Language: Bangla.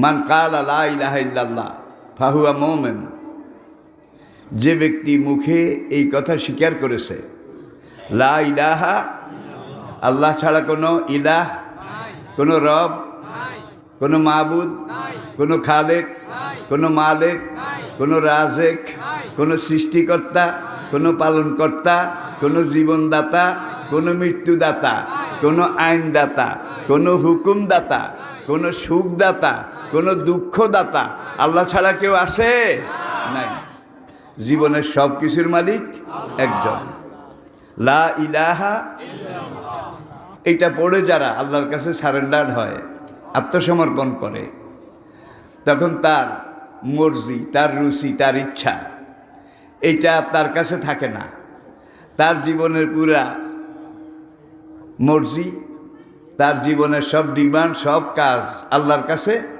মান কালা লা ইলাহা ইল্লাল্লাহ ফাহুয়া মুমিন, যে ব্যক্তি মুখে এই কথা স্বীকার করেছে লা ইলাহা, আল্লাহ ছাড়া কোনো ইলাহ, কোনো রব, কোনো মাবুদ, কোনো খালেক, কোনো মালেক, কোনো রাজেক, কোনো সৃষ্টিকর্তা, কোনো পালনকর্তা, কোনো জীবনদাতা, কোনো মৃত্যুদাতা, কোনো আইনদাতা, কোনো হুকুমদাতা, কোনো সুখদাতা, কোনো দুঃখদাতা আল্লাহ ছাড়া কেউ আছে? নাই। জীবনের সব কিছুর মালিক একজন, লা ইলাহা। এটা পড়ে যারা আল্লাহর কাছে সারেন্ডার হয়, আত্মসমর্পণ করে, তখন তার মর্জি, তার রুচি, তার ইচ্ছা এটা তার কাছে থাকে না। তার জীবনের পুরা মর্জি, তার জীবনের সব ডিমান্ড, সব কাজ আল্লাহর কাছে